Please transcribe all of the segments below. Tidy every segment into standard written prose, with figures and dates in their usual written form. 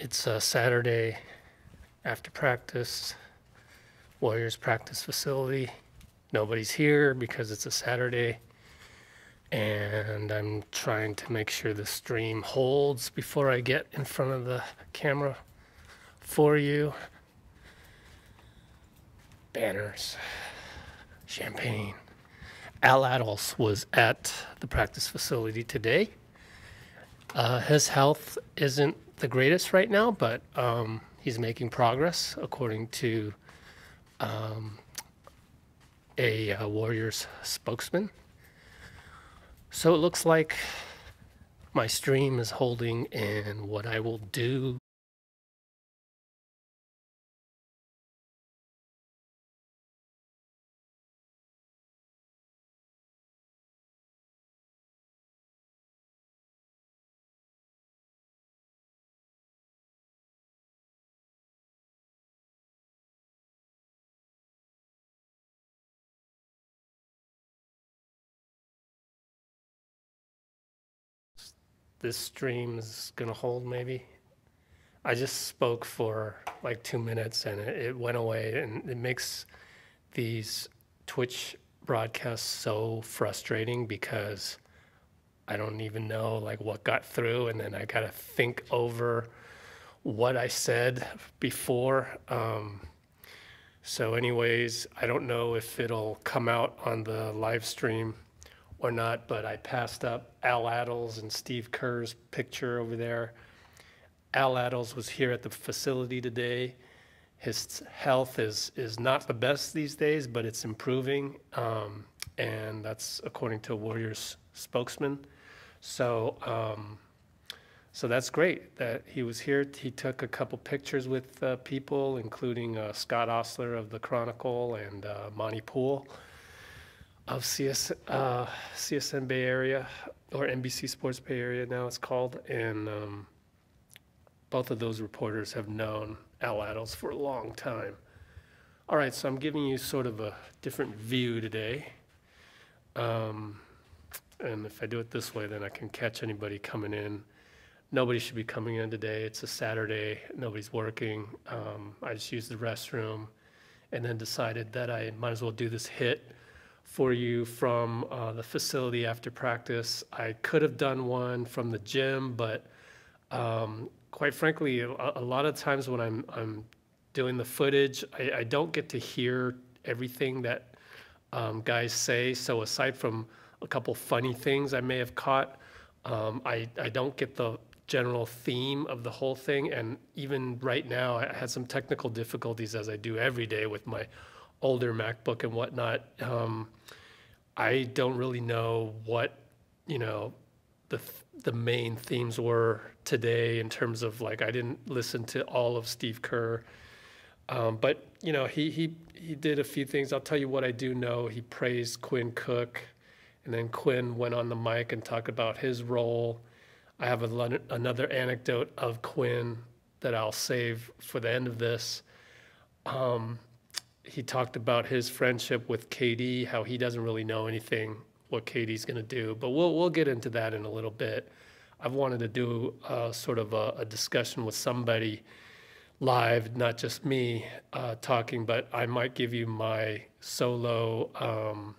It's a Saturday after practice, Warriors practice facility. Nobody's here because it's a Saturday, and I'm trying to make sure the stream holds before I get in front of the camera for you. Banners, champagne. Al Adels was at the practice facility today. His health isn't the greatest right now, but he's making progress according to a Warriors spokesman. So it looks like my stream is holding, and what I will do this stream is gonna hold maybe. I just spoke for like 2 minutes and it went away, and it makes these Twitch broadcasts so frustrating because I don't even know like what got through, and then I gotta think over what I said before. So anyways, I don't know if it'll come out on the live stream or not, but I passed up Al Adels and Steve Kerr's picture over there. Al Adels was here at the facility today. His health is not the best these days, but it's improving, and that's according to a Warriors spokesman. So, so that's great that he was here. He took a couple pictures with people, including Scott Osler of the Chronicle and Monty Poole of CSN Bay Area, or NBC Sports Bay Area now it's called. And both of those reporters have known Al Adels for a long time. All right, so I'm giving you sort of a different view today. And if I do it this way, then I can catch anybody coming in. Nobody should be coming in today. It's a Saturday. Nobody's working. I just used the restroom and then decided that I might as well do this hit for you from the facility after practice. I could have done one from the gym, but quite frankly, a lot of times when I'm doing the footage, I don't get to hear everything that guys say. So aside from a couple funny things I may have caught, I don't get the general theme of the whole thing. And even right now, I had some technical difficulties, as I do every day with my older MacBook and whatnot. I don't really know what, the main themes were today in terms of, like, I didn't listen to all of Steve Kerr. But, he did a few things. I'll tell you what I do know. He praised Quinn Cook, and then Quinn went on the mic and talked about his role. I have another anecdote of Quinn that I'll save for the end of this. He talked about his friendship with KD, how he doesn't really know anything what KD's going to do, but we'll get into that in a little bit. I've wanted to do sort of a discussion with somebody live, not just me talking, but I might give you my solo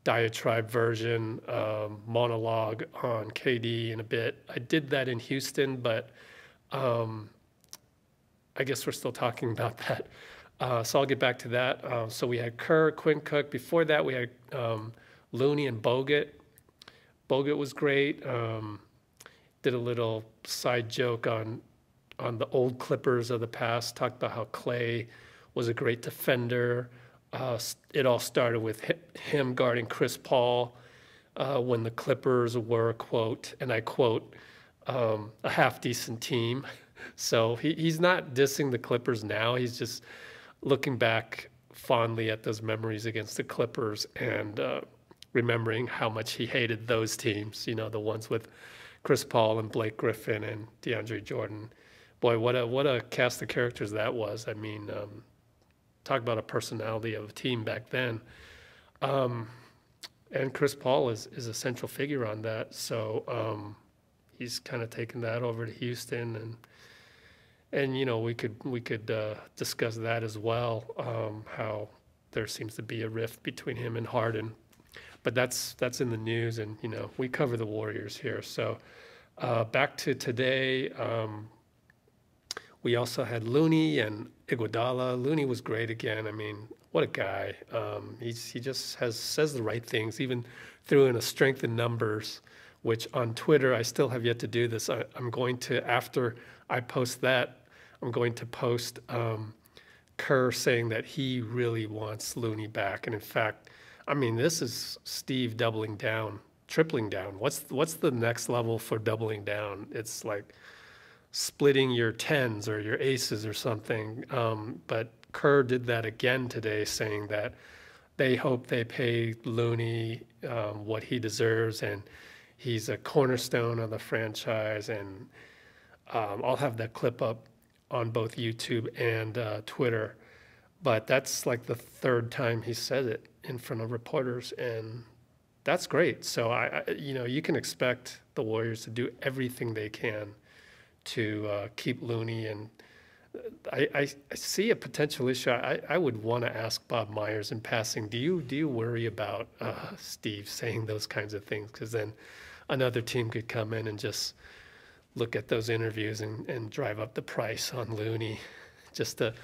diatribe version, monologue on KD in a bit. I did that in Houston, but I guess we're still talking about that. So I'll get back to that. So we had Kerr, Quinn Cook. Before that, we had Looney and Bogut. Bogut was great. Did a little side joke on the old Clippers of the past, talked about how Clay was a great defender. It all started with him guarding Chris Paul when the Clippers were, quote, and I quote, a half-decent team. So he's not dissing the Clippers now. He's just looking back fondly at those memories against the Clippers and remembering how much he hated those teams, the ones with Chris Paul and Blake Griffin and DeAndre Jordan. Boy, what a cast of characters that was. I mean, talk about a personality of a team back then. And Chris Paul is a central figure on that. So he's kind of taken that over to Houston, and And we could discuss that as well. How there seems to be a rift between him and Harden, but that's in the news, and we cover the Warriors here. So back to today. We also had Looney and Iguodala. Looney was great again. I mean, what a guy. He just says the right things, even threw in a strength in numbers, which on Twitter, I still have yet to do this. I'm going to, after I post that, I'm going to post Kerr saying that he really wants Looney back. And in fact, I mean, this is Steve doubling down, tripling down. What's the next level for doubling down? It's like splitting your tens or your aces or something. But Kerr did that again today, saying that they hope they pay Looney what he deserves, and he's a cornerstone of the franchise. And I'll have that clip up on both YouTube and Twitter. But that's like the third time he said it in front of reporters, and that's great. So you can expect the Warriors to do everything they can to keep Looney. And I see a potential issue. I would want to ask Bob Myers in passing, do you worry about Steve saying those kinds of things? Because then another team could come in and just look at those interviews and drive up the price on Looney just to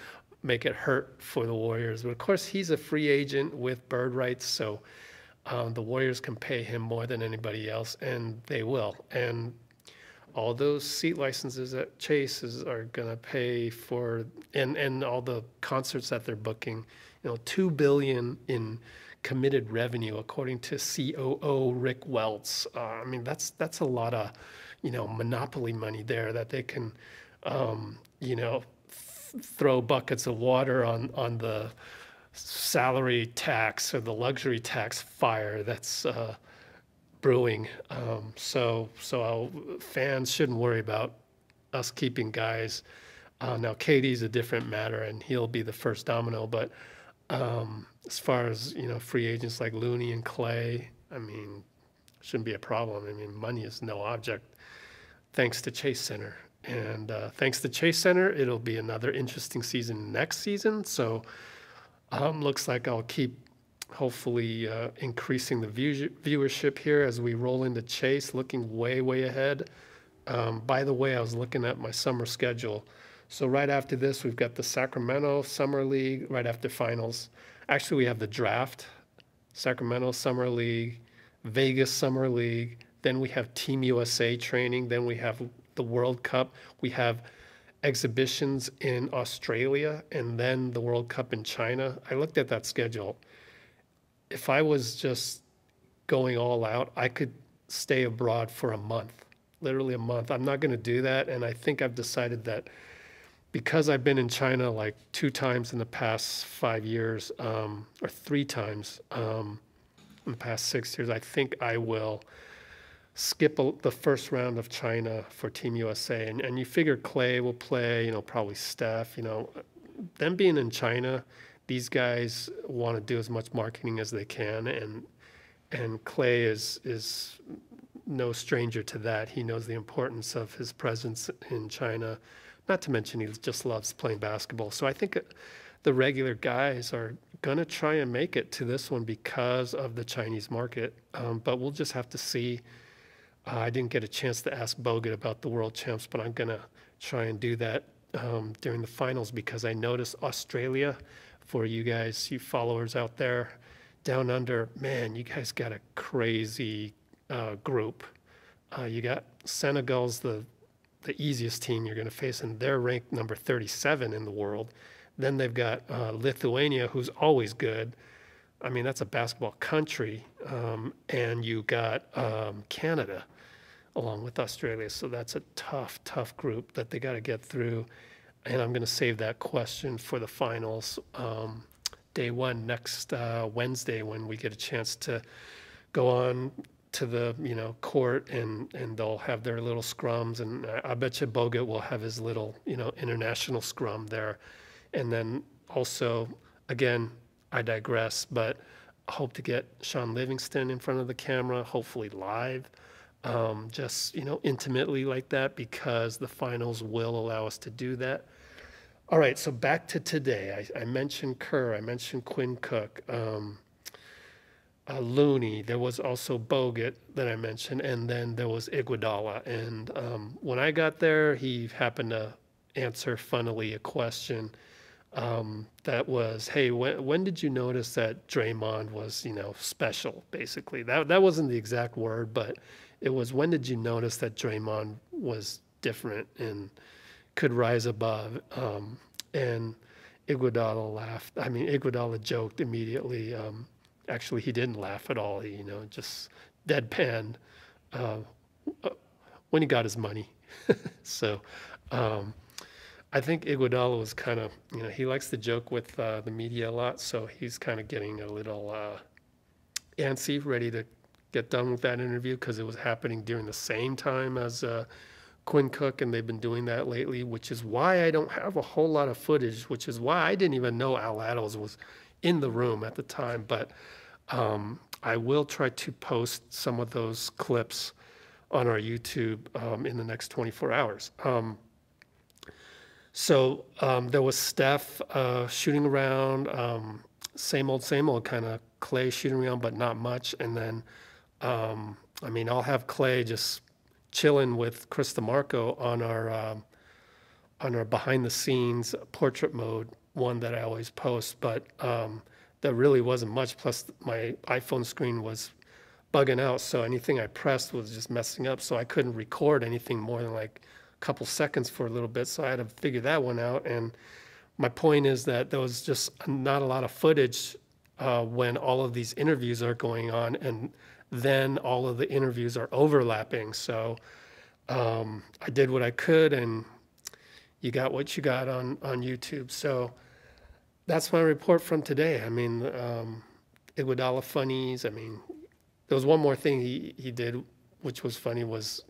make it hurt for the Warriors. But of course, he's a free agent with bird rights, so the Warriors can pay him more than anybody else, and they will. And all those seat licenses that Chase are going to pay for, and all the concerts that they're booking, $2 billion in committed revenue, according to COO Rick Welts. I mean, that's a lot of, monopoly money there that they can, throw buckets of water on the salary tax or the luxury tax fire that's brewing. So fans shouldn't worry about us keeping guys. Now, KD's a different matter, and he'll be the first domino. But as far as free agents like Looney and Clay, I mean, shouldn't be a problem. I mean, money is no object, thanks to Chase Center. And thanks to Chase Center, it'll be another interesting season next season. So looks like I'll keep hopefully increasing the viewership here as we roll into Chase, looking way, way ahead. By the way, I was looking at my summer schedule. So right after this, we've got the Sacramento Summer League right after finals. Actually, we have the draft, Sacramento Summer League, Vegas Summer League. Then we have Team USA training. Then we have the World Cup. We have exhibitions in Australia, and then the World Cup in China. I looked at that schedule. If I was just going all out, I could stay abroad for a month, literally a month. I'm not going to do that, and I think I've decided that because I've been in China like 2 times in the past 5 years, or 3 times in the past 6 years, I think I will skip the first round of China for Team USA. And you figure Clay will play, probably Steph, them being in China, these guys want to do as much marketing as they can. And Clay is no stranger to that. He knows the importance of his presence in China, not to mention he just loves playing basketball. So I think the regular guys are going to try and make it to this one because of the Chinese market. But we'll just have to see. I didn't get a chance to ask Bogut about the world champs, but I'm going to try and do that during the finals, because I noticed Australia, for you guys, you followers out there down under, man, you guys got a crazy group. You got Senegal's the easiest team you're going to face, and they're ranked number 37 in the world. Then they've got Lithuania, who's always good. I mean, that's a basketball country. And you got Canada along with Australia. So that's a tough, tough group that they got to get through. And I'm going to save that question for the finals, day one, next Wednesday, when we get a chance to go on to the court, and they'll have their little scrums. And I bet you Bogut will have his little international scrum there. And then also, again, I digress, but I hope to get Sean Livingston in front of the camera, hopefully live. just, intimately like that because the finals will allow us to do that. All right, so back to today. I mentioned Kerr, I mentioned Quinn Cook, Looney. There was also Bogut that I mentioned, and then there was Iguodala. And when I got there, he happened to answer funnily a question that was, "Hey, when did you notice that Draymond was, special?" Basically, that wasn't the exact word, but it was, "When did you notice that Draymond was different and could rise above?" And Iguodala laughed. I mean, Iguodala joked immediately. Actually, he didn't laugh at all. He, just deadpanned uh, when he got his money. So um, I think Iguodala was kind of, he likes to joke with the media a lot. So he's kind of getting a little antsy, ready to get done with that interview because it was happening during the same time as Quinn Cook, and they've been doing that lately, which is why I don't have a whole lot of footage, which is why I didn't even know Al Attles was in the room at the time. But I will try to post some of those clips on our YouTube in the next 24 hours. So there was Steph shooting around, same old kind of Clay shooting around, but not much. And then, I'll have Clay just chilling with Chris DeMarco on our behind the scenes portrait mode one that I always post, but there really wasn't much. Plus, my iPhone screen was bugging out, so anything I pressed was just messing up. So I couldn't record anything more than like a couple seconds for a little bit. So I had to figure that one out. And my point is that there was just not a lot of footage when all of these interviews are going on, and then all of the interviews are overlapping. So I did what I could, and you got what you got on YouTube. So that's my report from today. Iguodala funnies. There was one more thing he did, which was funny. Was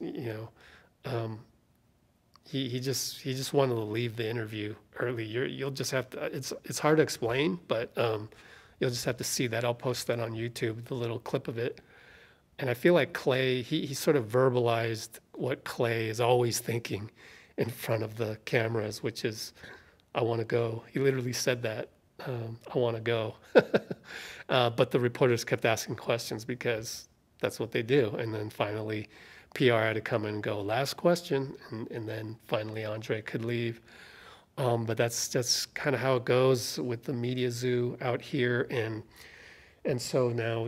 he just wanted to leave the interview early. You'll just have to. It's hard to explain, but you'll just have to see that. I'll post that on YouTube, the little clip of it. And I feel like Clay, he sort of verbalized what Clay is always thinking in front of the cameras, which is, "I want to go." He literally said that, "I want to go." But the reporters kept asking questions because that's what they do. And then finally, PR had to come in and go, "Last question." And then finally Andre could leave. But that's just kind of how it goes with the media zoo out here. And so now,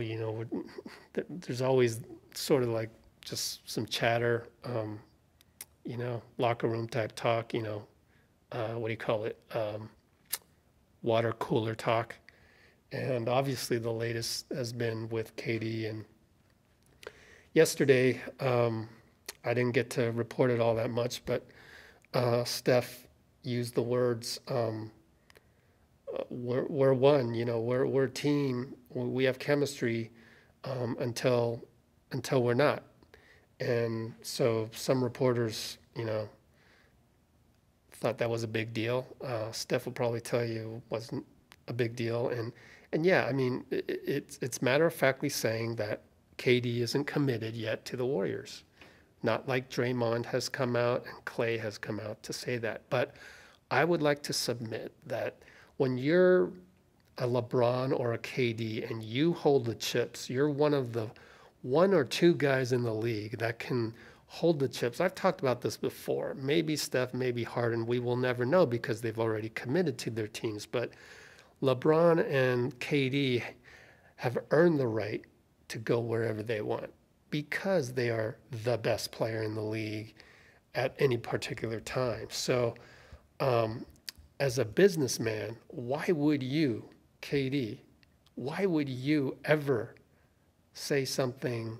there's always sort of like just some chatter, locker room type talk, what do you call it? Water cooler talk. And obviously the latest has been with Katie. And yesterday, I didn't get to report it all that much, but Steph used the words, we're one, we're a team, we have chemistry until we're not. And so some reporters, thought that was a big deal. Steph will probably tell you it wasn't a big deal. And yeah, it's matter-of-factly saying that KD isn't committed yet to the Warriors. Not like Draymond has come out and Clay has come out to say that. But I would like to submit that when you're a LeBron or a KD and you hold the chips, you're one of the one or two guys in the league that can hold the chips. I've talked about this before. Maybe Steph, maybe Harden. We will never know because they've already committed to their teams. But LeBron and KD have earned the right to go wherever they want because they are the best player in the league at any particular time. So as a businessman, why would you, KD, why would you ever say something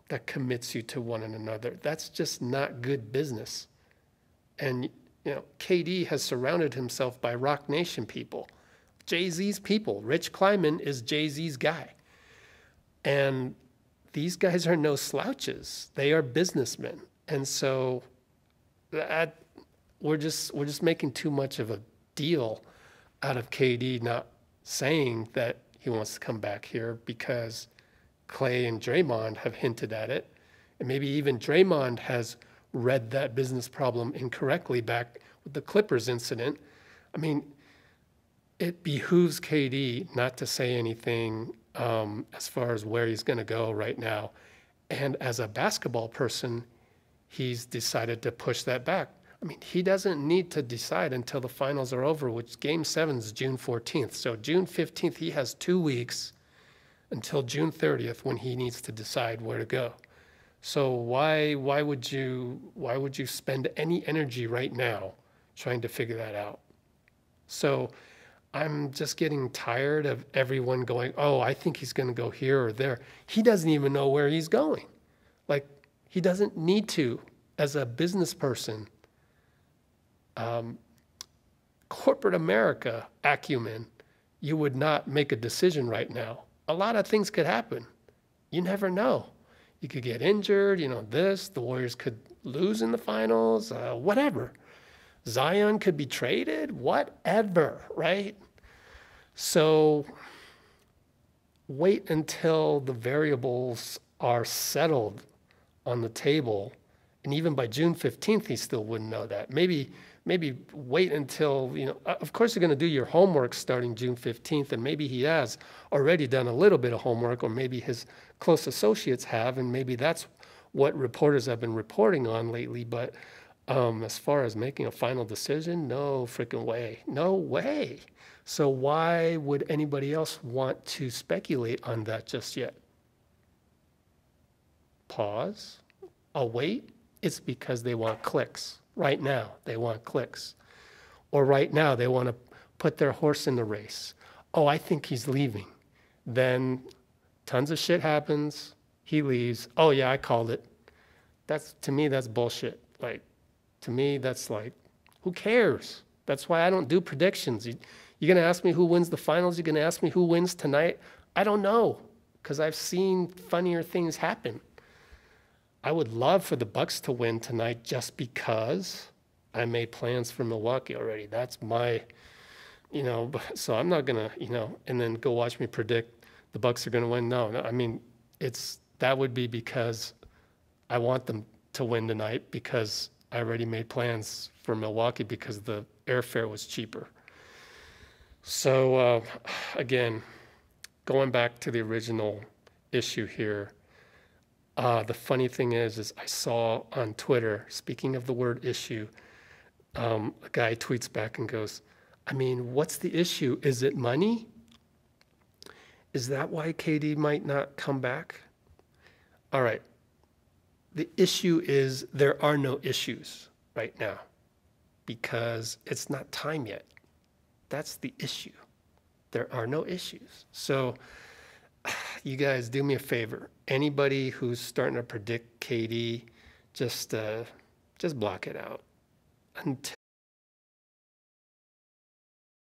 that commits you to one another? That's just not good business. And, KD has surrounded himself by Rock Nation people, Jay-Z's people. Rich Kleiman is Jay-Z's guy. And these guys are no slouches. They are businessmen. And so we're just making too much of a deal out of KD not saying that he wants to come back here because Clay and Draymond have hinted at it. And maybe even Draymond has read that business problem incorrectly back with the Clippers incident. I mean, it behooves KD not to say anything as far as where he's going to go right now. And as a basketball person, he's decided to push that back. I mean, he doesn't need to decide until the finals are over, which Game 7 is June 14th. So June 15th, he has 2 weeks until June 30th when he needs to decide where to go. So why would you spend any energy right now trying to figure that out? So I'm just getting tired of everyone going, oh, I think he's going to go here or there. He doesn't even know where he's going. Like, he doesn't need to. As a business person, corporate America acumen, you would not make a decision right now. A lot of things could happen. You never know. You could get injured, the Warriors could lose in the finals, whatever. Zion could be traded, whatever, right? So wait until the variables are settled on the table. And even by June 15th, he still wouldn't know that. Maybe wait until, of course you're going to do your homework starting June 15th, and maybe he has already done a little bit of homework, or maybe his close associates have, and maybe that's what reporters have been reporting on lately. But as far as making a final decision, no freaking way. No way. So why would anybody else want to speculate on that just yet? Pause. I'll wait. It's because they want clicks. Right now, they want clicks. Or right now, they want to put their horse in the race. Oh, I think he's leaving. Then tons of shit happens. He leaves. Oh, yeah, I called it. To me, that's bullshit. To me, that's who cares? That's why I don't do predictions. You're going to ask me who wins the finals? You're going to ask me who wins tonight? I don't know, because I've seen funnier things happen. I would love for the Bucks to win tonight just because I made plans for Milwaukee already. That's my, so I'm not going to, and then go watch me predict the Bucks are going to win. No, I mean, that would be because I want them to win tonight because I already made plans for Milwaukee because the airfare was cheaper. So again, going back to the original issue here, the funny thing is I saw on Twitter, speaking of the word issue, a guy tweets back and goes, I mean, what's the issue? Is it money? Is that why KD might not come back? All right. The issue is there are no issues right now because it's not time yet. That's the issue. There are no issues. So you guys do me a favor. Anybody who's starting to predict KD, just block it out until